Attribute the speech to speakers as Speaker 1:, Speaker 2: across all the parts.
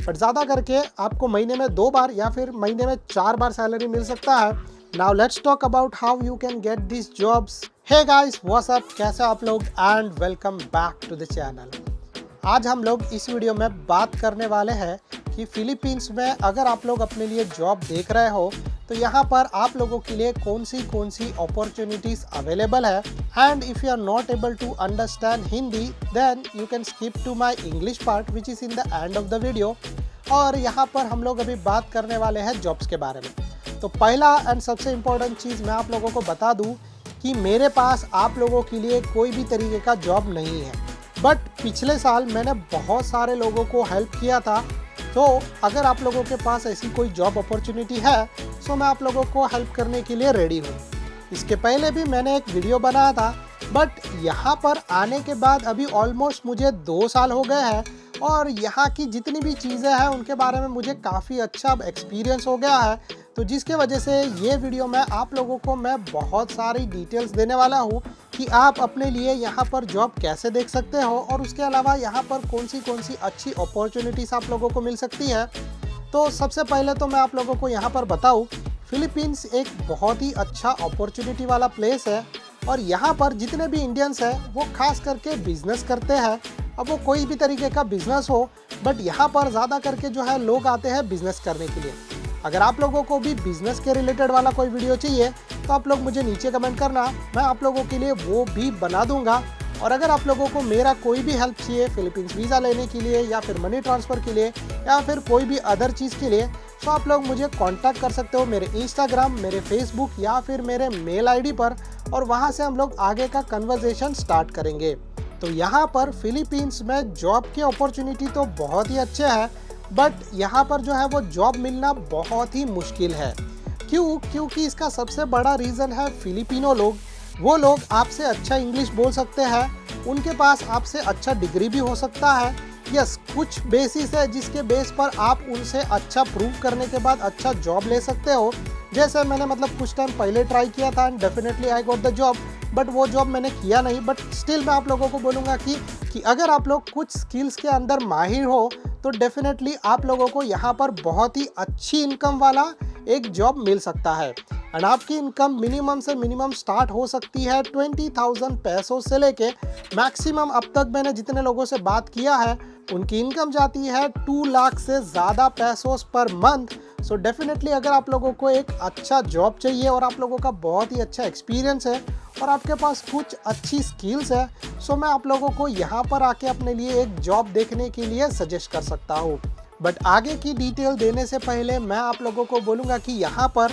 Speaker 1: But ज़्यादा करके आपको महीने में 2 बार या फिर महीने में 4 बार सैलरी मिल सकता है। Now let's talk about how you can get this jobs. Hey guys, what's up, कैसे आप लोग, and welcome back to the channel. आज हम लोग इस वीडियो में बात करने वाले हैं कि फिलीपींस में अगर आप लोग अपने लिए जॉब देख रहे हो तो यहाँ पर आप लोगों के लिए कौन सी अपॉर्चुनिटीज़ अवेलेबल है। And if you are not able to understand Hindi then you can skip to my English part which is in the end of the video. और यहाँ पर हम लोग अभी बात करने वाले हैं जॉब्स के बारे में। तो पहला एंड सबसे इम्पोर्टेंट चीज़ मैं आप लोगों को बता दूँ कि मेरे पास आप लोगों के लिए कोई भी तरीके का जॉब नहीं है, बट पिछले साल मैंने बहुत सारे लोगों को हेल्प किया था। तो अगर आप लोगों के पास ऐसी कोई जॉब अपॉर्चुनिटी है तो मैं आप लोगों को हेल्प करने के लिए रेडी हूँ। इसके पहले भी मैंने एक वीडियो बनाया था, बट यहाँ पर आने के बाद अभी ऑलमोस्ट मुझे 2 साल हो गए हैं और यहाँ की जितनी भी चीज़ें हैं उनके बारे में मुझे काफ़ी अच्छा एक्सपीरियंस हो गया है। तो जिसके वजह से ये वीडियो में आप लोगों को मैं बहुत सारी डिटेल्स देने वाला हूँ कि आप अपने लिए यहाँ पर जॉब कैसे देख सकते हो और उसके अलावा यहाँ पर कौन सी अच्छी अपॉर्चुनिटीज़ आप लोगों को मिल सकती है। तो सबसे पहले तो मैं आप लोगों को यहाँ पर बताऊँ, फिलीपींस एक बहुत ही अच्छा अपॉर्चुनिटी वाला प्लेस है और यहाँ पर जितने भी इंडियंस हैं वो खास करके बिजनेस करते हैं। अब वो कोई भी तरीके का बिजनेस हो, बट यहाँ पर ज़्यादा करके जो है लोग आते हैं बिजनेस करने के लिए। अगर आप लोगों को भी बिजनेस के रिलेटेड वाला कोई वीडियो चाहिए तो आप लोग मुझे नीचे कमेंट करना, मैं आप लोगों के लिए वो भी बना दूंगा। और अगर आप लोगों को मेरा कोई भी हेल्प चाहिए फिलीपींस वीज़ा लेने के लिए या फिर मनी ट्रांसफ़र के लिए या फिर कोई भी अदर चीज़ के लिए, तो आप लोग मुझे कांटेक्ट कर सकते हो मेरे इंस्टाग्राम, मेरे फेसबुक या फिर मेरे मेल आईडी पर, और वहाँ से हम लोग आगे का कन्वर्सेशन स्टार्ट करेंगे। तो यहाँ पर फिलीपींस में जॉब की अपॉर्चुनिटी तो बहुत ही अच्छे हैं, बट यहाँ पर जो है वो जॉब मिलना बहुत ही मुश्किल है। क्योंकि इसका सबसे बड़ा रीज़न है फिलिपिनो लोग। वो लोग आपसे अच्छा इंग्लिश बोल सकते हैं, उनके पास आपसे अच्छा डिग्री भी हो सकता है। यस, कुछ बेसिस है जिसके बेस पर आप उनसे अच्छा प्रूव करने के बाद अच्छा जॉब ले सकते हो। जैसे मैंने कुछ टाइम पहले ट्राई किया था and definitely I got the job, but वो जॉब मैंने किया नहीं। बट स्टिल मैं आप लोगों को बोलूँगा कि अगर आप लोग कुछ स्किल्स के अंदर माहिर हो तो डेफिनेटली आप लोगों को यहाँ पर बहुत ही अच्छी इनकम वाला एक जॉब मिल सकता है। एंड आपकी इनकम मिनिमम से मिनिमम स्टार्ट हो सकती है 20,000 पैसों से लेके मैक्सिमम, अब तक मैंने जितने लोगों से बात किया है उनकी इनकम जाती है 2 लाख से ज़्यादा पैसों पर मंथ। सो डेफिनेटली अगर आप लोगों को एक अच्छा जॉब चाहिए और आप लोगों का बहुत ही अच्छा एक्सपीरियंस है और आपके पास कुछ अच्छी स्किल्स है, सो मैं आप लोगों को यहाँ पर आके अपने लिए एक जॉब देखने के लिए सजेस्ट कर सकता हूँ। बट आगे की डिटेल देने से पहले मैं आप लोगों को बोलूँगा कि यहाँ पर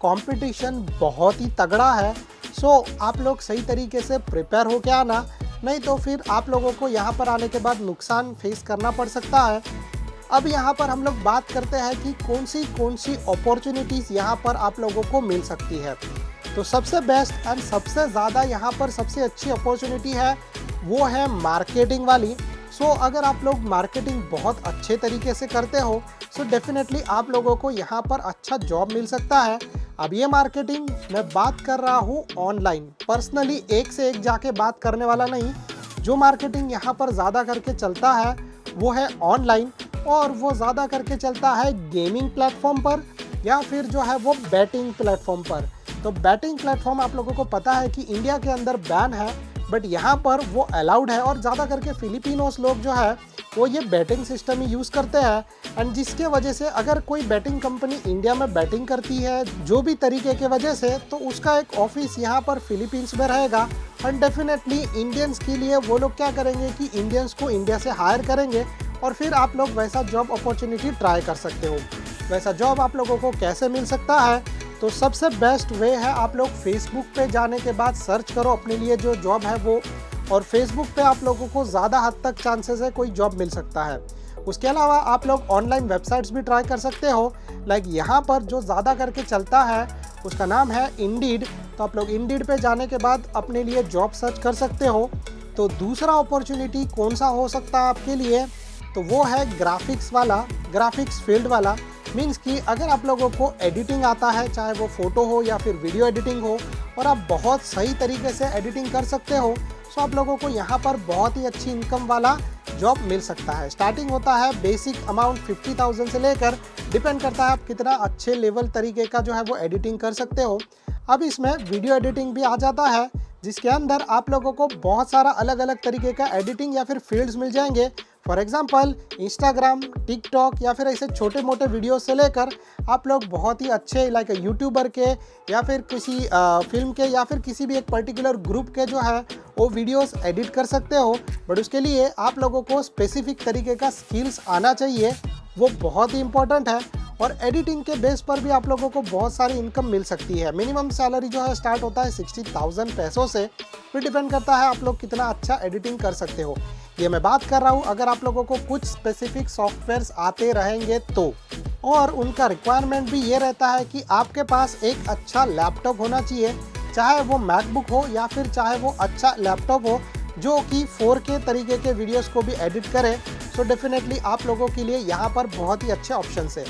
Speaker 1: कंपटीशन बहुत ही तगड़ा है। सो आप लोग सही तरीके से प्रिपेयर होके आना, नहीं तो फिर आप लोगों को यहाँ पर आने के बाद नुकसान फेस करना पड़ सकता है। अब यहाँ पर हम लोग बात करते हैं कि कौन सी अपॉर्चुनिटीज़ यहाँ पर आप लोगों को मिल सकती है। तो सबसे बेस्ट एंड सबसे ज़्यादा यहाँ पर सबसे अच्छी अपॉर्चुनिटी है वो है मार्केटिंग वाली। सो अगर आप लोग मार्केटिंग बहुत अच्छे तरीके से करते हो सो डेफिनेटली आप लोगों को यहाँ पर अच्छा जॉब मिल सकता है। अब ये मार्केटिंग मैं बात कर रहा हूँ ऑनलाइन, पर्सनली एक से एक जाके बात करने वाला नहीं। जो मार्केटिंग यहाँ पर ज़्यादा करके चलता है वो है ऑनलाइन, और वो ज़्यादा करके चलता है गेमिंग प्लेटफॉर्म पर या फिर जो है वो बैटिंग प्लेटफॉर्म पर। तो बैटिंग प्लेटफॉर्म आप लोगों को पता है कि इंडिया के अंदर बैन है, बट यहाँ पर वो अलाउड है और ज़्यादा करके फिलिपिनोस लोग जो है वो ये बैटिंग सिस्टम ही यूज़ करते हैं। एंड जिसके वजह से अगर कोई बैटिंग कंपनी इंडिया में बैटिंग करती है जो भी तरीके के वजह से, तो उसका एक ऑफिस यहाँ पर फिलीपींस में रहेगा। एंड डेफिनेटली इंडियंस के लिए वो लोग क्या करेंगे कि इंडियंस को इंडिया से हायर करेंगे और फिर आप लोग वैसा जॉब अपॉर्चुनिटी ट्राई कर सकते हो। वैसा जॉब आप लोगों को कैसे मिल सकता है, तो सबसे बेस्ट वे है आप लोग फेसबुक पे जाने के बाद सर्च करो अपने लिए जो जॉब है वो, और फेसबुक पे आप लोगों को ज़्यादा हद तक चांसेस है कोई जॉब मिल सकता है। उसके अलावा आप लोग ऑनलाइन वेबसाइट्स भी ट्राई कर सकते हो। लाइक यहाँ पर जो ज़्यादा करके चलता है उसका नाम है इंडीड। तो आप लोग इंडीड पे जाने के बाद अपने लिए जॉब सर्च कर सकते हो। तो दूसरा अपॉर्चुनिटी कौन सा हो सकता है आपके लिए, तो वो है ग्राफिक्स फील्ड वाला। मीन्स कि अगर आप लोगों को एडिटिंग आता है, चाहे वो फ़ोटो हो या फिर वीडियो एडिटिंग हो, और आप बहुत सही तरीके से एडिटिंग कर सकते हो, सो आप लोगों को यहाँ पर बहुत ही अच्छी इनकम वाला जॉब मिल सकता है। स्टार्टिंग होता है बेसिक अमाउंट 50,000 से लेकर, डिपेंड करता है आप कितना अच्छे लेवल तरीके का जो है वो एडिटिंग कर सकते हो। अब इसमें वीडियो एडिटिंग भी आ जाता है, जिसके अंदर आप लोगों को बहुत सारा अलग अलग तरीके का एडिटिंग या फिर फील्ड्स मिल जाएंगे। फॉर एग्जांपल इंस्टाग्राम, टिकटॉक या फिर ऐसे छोटे मोटे वीडियो से लेकर आप लोग बहुत ही अच्छे लाइक यूट्यूबर के या फिर किसी फिल्म के या फिर किसी भी एक पर्टिकुलर ग्रुप के जो है वो वीडियोस एडिट कर सकते हो। बट उसके लिए आप लोगों को स्पेसिफिक तरीके का स्किल्स आना चाहिए, वो बहुत ही इंपॉर्टेंट है। और एडिटिंग के बेस पर भी आप लोगों को बहुत सारी इनकम मिल सकती है। मिनिमम सैलरी जो है स्टार्ट होता है 60,000 पैसों से, फिर डिपेंड करता है आप लोग कितना अच्छा एडिटिंग कर सकते हो। ये मैं बात कर रहा हूँ अगर आप लोगों को कुछ स्पेसिफिक सॉफ्टवेयर्स आते रहेंगे तो। और उनका रिक्वायरमेंट भी ये रहता है कि आपके पास एक अच्छा लैपटॉप होना चाहिए, चाहे वो मैकबुक हो या फिर चाहे वो अच्छा लैपटॉप हो जो कि 4K तरीके के वीडियोस को भी एडिट करे। सो डेफिनेटली आप लोगों के लिए यहाँ पर बहुत ही अच्छे ऑप्शंस है।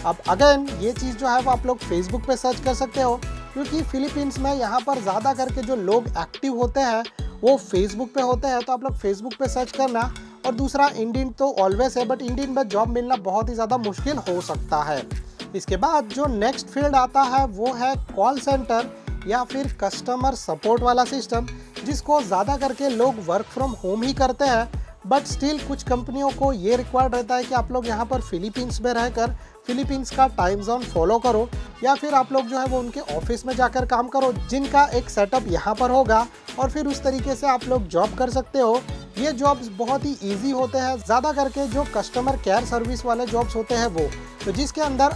Speaker 1: अब अगेन ये चीज़ जो है वो आप लोग फेसबुक पे सर्च कर सकते हो, क्योंकि फिलीपींस में यहाँ पर ज़्यादा करके जो लोग एक्टिव होते हैं वो फेसबुक पे होते हैं, तो आप लोग फेसबुक पे सर्च करना। और दूसरा इंडियन तो ऑलवेज है, बट इंडियन में जॉब मिलना बहुत ही ज़्यादा मुश्किल हो सकता है। इसके बाद जो नेक्स्ट फील्ड आता है वो है कॉल सेंटर या फिर कस्टमर सपोर्ट वाला सिस्टम, जिसको ज़्यादा करके लोग वर्क फ्रॉम होम ही करते हैं। बट स्टिल कुछ कंपनियों को ये रिक्वायर्ड रहता है कि आप लोग यहाँ पर फिलीपींस में रहकर फिलीपींस का टाइम जोन फॉलो करो, या फिर आप लोग जो है वो उनके ऑफिस में जाकर काम करो, जिनका एक सेटअप यहाँ पर होगा, और फिर उस तरीके से आप लोग जॉब कर सकते हो। ये जॉब्स बहुत ही इजी होते हैं, ज़्यादा करके जो कस्टमर केयर सर्विस वाले जॉब्स होते हैं वो, तो जिसके अंदर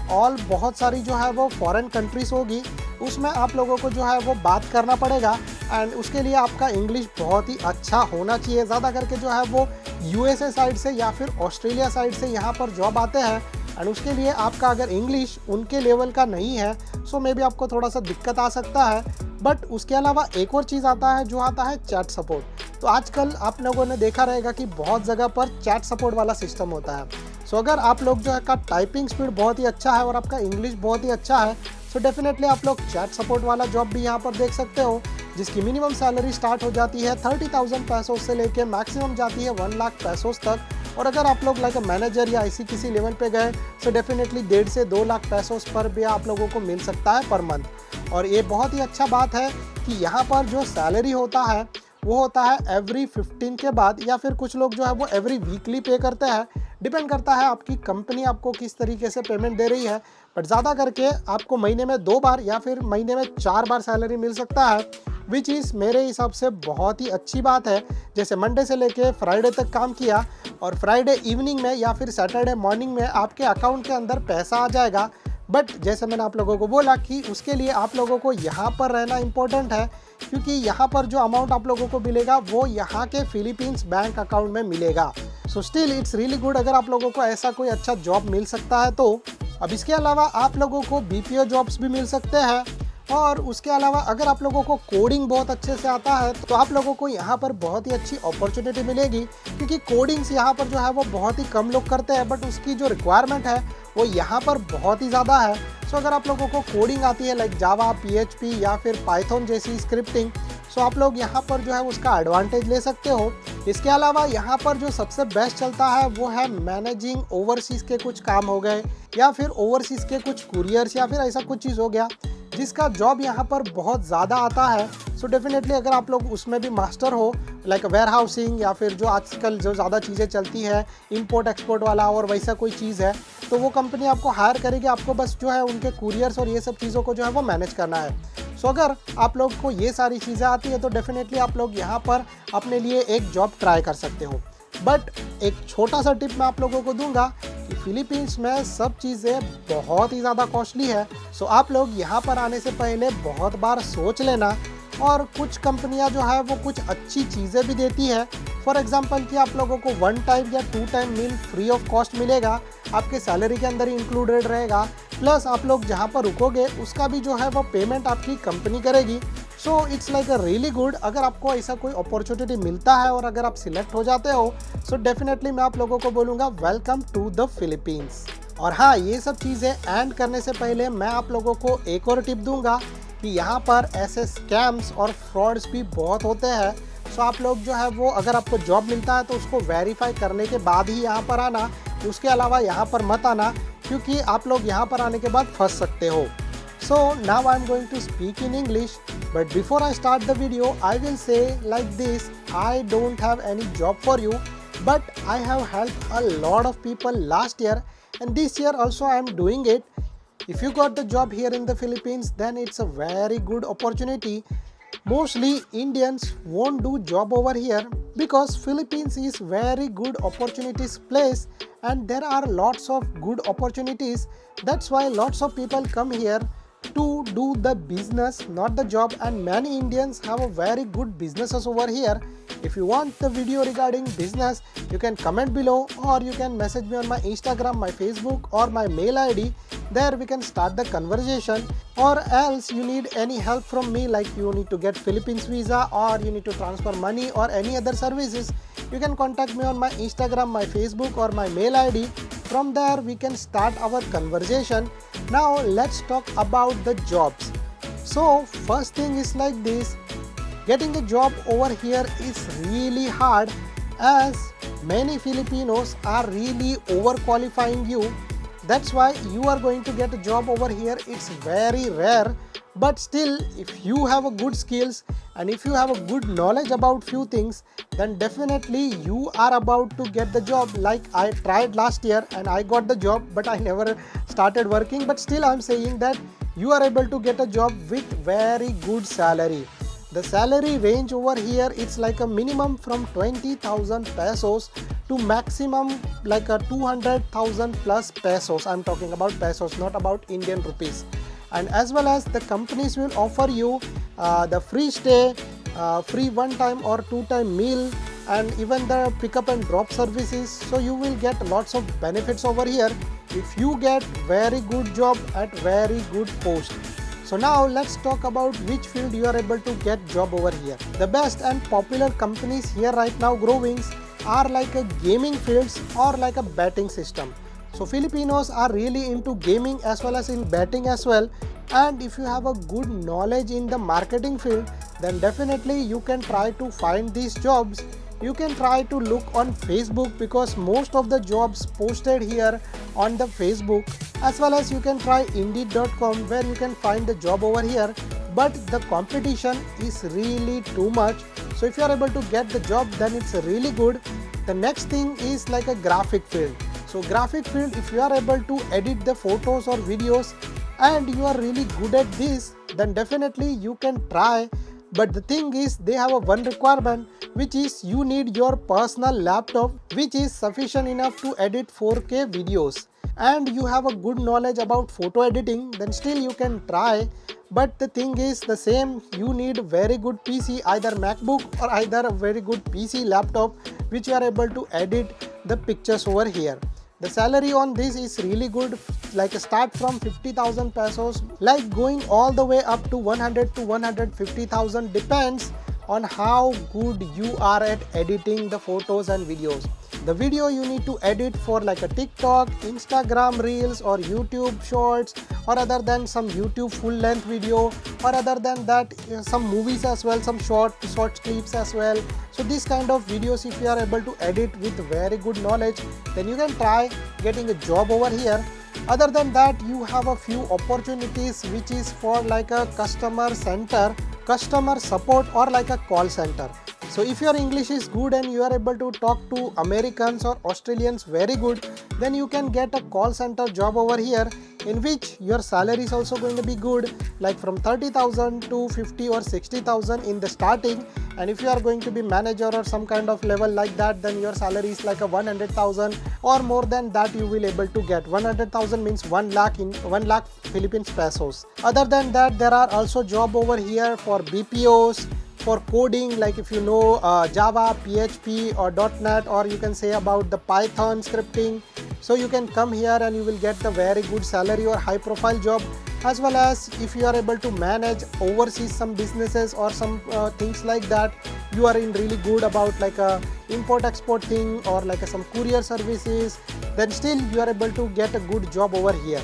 Speaker 1: बहुत सारी जो है वो फॉरेन कंट्रीज होगी, उसमें आप लोगों को जो है वो बात करना पड़ेगा। एंड उसके लिए आपका इंग्लिश बहुत ही अच्छा होना चाहिए। ज़्यादा करके जो है वो USA साइड से या फिर ऑस्ट्रेलिया साइड से यहाँ पर जॉब आते हैं, एंड उसके लिए आपका अगर इंग्लिश उनके लेवल का नहीं है सो मे बी आपको थोड़ा सा दिक्कत आ सकता है। बट उसके अलावा एक और चीज़ आता है जो आता है चैट सपोर्ट। तो आजकल आप लोगों ने देखा रहेगा कि बहुत जगह पर चैट सपोर्ट वाला सिस्टम होता है। सो अगर आप लोग जो है का टाइपिंग स्पीड बहुत ही अच्छा है और आपका इंग्लिश बहुत ही अच्छा है, सो डेफिनेटली आप लोग चैट सपोर्ट वाला जॉब भी यहाँ पर देख सकते हो, जिसकी मिनिमम सैलरी स्टार्ट हो जाती है 30,000 पैसों से लेके मैक्सिमम जाती है 1 लाख पैसों तक। और अगर आप लोग लाइक मैनेजर या ऐसी किसी लेवल पे गए तो डेफिनेटली 1.5 से 2 लाख पैसों पर भी आप लोगों को मिल सकता है पर मंथ। और ये बहुत ही अच्छा बात है कि यहाँ पर जो सैलरी होता है वो होता है एवरी 15 के बाद, या फिर कुछ लोग जो है वो एवरी वीकली पे करते हैं। डिपेंड करता है आपकी कंपनी आपको किस तरीके से पेमेंट दे रही है, बट ज़्यादा करके आपको महीने में 2 बार या फिर महीने में 4 बार सैलरी मिल सकता है, विच इज़ मेरे हिसाब से बहुत ही अच्छी बात है। जैसे मंडे से लेके फ्राइडे तक काम किया और फ्राइडे इवनिंग में या फिर सैटरडे मॉर्निंग में आपके अकाउंट के अंदर पैसा आ जाएगा। बट जैसे मैंने आप लोगों को बोला कि उसके लिए आप लोगों को यहाँ पर रहना इम्पोर्टेंट है, क्योंकि यहाँ पर जो अमाउंट आप लोगों को मिलेगा वो यहाँ के फिलीपींस बैंक अकाउंट में मिलेगा। So still it's really good अगर आप लोगों को ऐसा कोई अच्छा जॉब मिल सकता है तो। अब इसके अलावा आप लोगों को BPO जॉब्स भी मिल सकते हैं। और उसके अलावा अगर आप लोगों को कोडिंग बहुत अच्छे से आता है तो आप लोगों को यहाँ पर बहुत ही अच्छी अपॉर्चुनिटी मिलेगी, क्योंकि कोडिंग्स यहाँ पर जो है वो बहुत ही कम लोग करते हैं, बट उसकी जो रिक्वायरमेंट है वो यहाँ पर बहुत ही ज़्यादा है। सो अगर आप लोगों को कोडिंग आती है लाइक जावा, PHP या फिर पाइथन जैसी स्क्रिप्टिंग, सो आप लोग यहाँ पर जो है उसका एडवांटेज ले सकते हो। इसके अलावा यहाँ पर जो सबसे बेस्ट चलता है वो है मैनेजिंग ओवरसीज़ के कुछ काम हो गए, या फिर ओवरसीज़ के कुछ कुरियर्स या फिर ऐसा कुछ चीज़ हो गया, जिसका जॉब यहाँ पर बहुत ज़्यादा आता है। सो डेफिनेटली अगर आप लोग उसमें भी मास्टर हो लाइक वेयर हाउसिंग या फिर जो आजकल जो ज़्यादा चीज़ें चलती है इंपोर्ट एक्सपोर्ट वाला और वैसा कोई चीज़ है, तो वो कंपनी आपको हायर करेगी। आपको बस जो है उनके कुरियर्स और ये सब चीज़ों को जो है वो मैनेज करना है। सो अगर आप लोग को ये सारी चीज़ें आती है तो डेफिनेटली आप लोग यहाँ पर अपने लिए एक जॉब ट्राई कर सकते हो। बट एक छोटा सा टिप मैं आप लोगों को दूंगा कि फिलीपींस में सब चीज़ें बहुत ही ज़्यादा कॉस्टली है। सो आप लोग यहाँ पर आने से पहले बहुत बार सोच लेना। और कुछ कंपनियां जो है वो कुछ अच्छी चीज़ें भी देती है। फॉर एग्जांपल कि आप लोगों को 1 टाइम या 2 time meal free of cost मिलेगा, आपके सैलरी के अंदर ही इंक्लूडेड रहेगा। प्लस आप लोग जहाँ पर रुकोगे उसका भी जो है वो पेमेंट आपकी कंपनी करेगी। So it's like a really good. अगर आपको ऐसा कोई अपॉर्चुनिटी मिलता है और अगर आप सिलेक्ट हो जाते हो सो डेफिनेटली मैं आप लोगों को बोलूँगा वेलकम टू द फिलीपींस। और हाँ, ये सब चीज़ें एंड करने से पहले मैं आप लोगों को एक और टिप दूंगा कि यहाँ पर ऐसे स्कैम्स और फ्रॉड्स भी बहुत होते हैं। सो आप लोग जो है वो अगर आपको जॉब मिलता है तो उसको वेरीफाई करने के बाद ही यहाँ पर आना, उसके अलावा यहाँ पर मत आना, क्योंकि आप लोग यहाँ पर आने के बाद फंस सकते हो। So now I'm going to speak in English, but before I start the video, I will say like this: I don't have any job for you, but I have helped a lot of people last year, and this year also I am doing it. If you got the job here in the Philippines, then it's a very good opportunity. Mostly Indians won't do job over here because Philippines is very good opportunities place, and there are lots of good opportunities. That's why lots of people come here to do the business, not the job, and many Indians have a very good businesses over here. If you want the video regarding business, you can comment below, or you can message me on my Instagram, my Facebook, or my mail ID. There we can start the conversation. Or else you need any help from me, like you need to get Philippines visa, or you need to transfer money, or any other services, you can contact me on my Instagram, my Facebook, or my mail ID. From there we can start our conversation. Now let's talk about the jobs. So first thing is like this: getting a job over here is really hard, as many Filipinos are really overqualifying you. That's why you are going to get a job over here. It's very rare, but still, if you have a good skills and if you have a good knowledge about few things, then definitely you are about to get the job. Like I tried last year and I got the job, but I never started working. But still I'm saying that you are able to get a job with very good salary. The salary range over here, it's like a minimum from 20,000 pesos to maximum like a 200,000 plus pesos. I'm talking about pesos, not about Indian rupees. And as well as the companies will offer you the free stay, free one-time or two-time meal, and even the pickup and drop services. So you will get lots of benefits over here if you get very good job at very good post. So now let's talk about which field you are able to get job over here. The best and popular companies here right now growing are like a gaming fields or like a betting system. So Filipinos are really into gaming as well as in betting as well. And if you have a good knowledge in the marketing field, then definitely you can try to find these jobs. You can try to look on Facebook, because most of the jobs posted here on the Facebook, as well as you can try Indeed.com, where you can find the job over here. But the competition is really too much. So if you are able to get the job, then it's really good. The next thing is like a graphic field. So graphic field, if you are able to edit the photos or videos and you are really good at this, then definitely you can try. But the thing is, they have a one requirement, which is you need your personal laptop which is sufficient enough to edit 4K videos, and you have a good knowledge about photo editing, then still you can try. But the thing is the same, you need very good PC, either MacBook or either a very good PC laptop, which you are able to edit the pictures over here. The salary on this is really good, like start from 50,000 pesos, like going all the way up to 100 to 150,000, depends on how good you are at editing the photos and videos. The video you need to edit for like a TikTok, Instagram Reels, or YouTube Shorts, or other than some YouTube full length video, or other than that some movies as well, some short clips as well. So this kind of videos, if you are able to edit with very good knowledge, then you can try getting a job over here. Other than that, you have a few opportunities which is for like a customer center, customer support, or like a call center. So if your English is good and you are able to talk to Americans or Australians very good, then you can get a call center job over here, in which your salary is also going to be good, like from 30,000 to 50 or 60,000 in the starting. And if you are going to be manager or some kind of level like that, then your salary is like a 100,000 or more than that you will able to get. 100,000 means 1 lakh in 1 lakh Philippines pesos. Other than that, there are also job over here for BPOs, for coding, like if you know Java, PHP, or .NET, or you can say about the Python scripting. So you can come here and you will get the very good salary or high profile job. As well as if you are able to manage overseas some businesses or some things like that, you are in really good about like a import export thing or like some courier services, then still you are able to get a good job over here.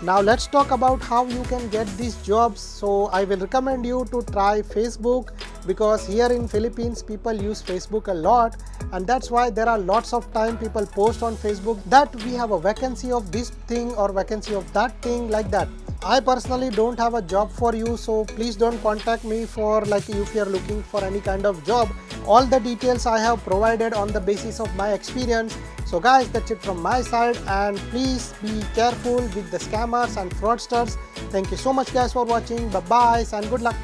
Speaker 1: Now let's talk about how you can get these jobs. So I will recommend you to try Facebook, because here in Philippines people use Facebook a lot, and that's why there are lots of time people post on Facebook that we have a vacancy of this thing or vacancy of that thing, like that. I personally don't have a job for you, so please don't contact me for like if you are looking for any kind of job. All the details I have provided on the basis of my experience. So guys, that's it from my side, and please be careful with the scammers and fraudsters. Thank you so much guys for watching. Bye bye and good luck.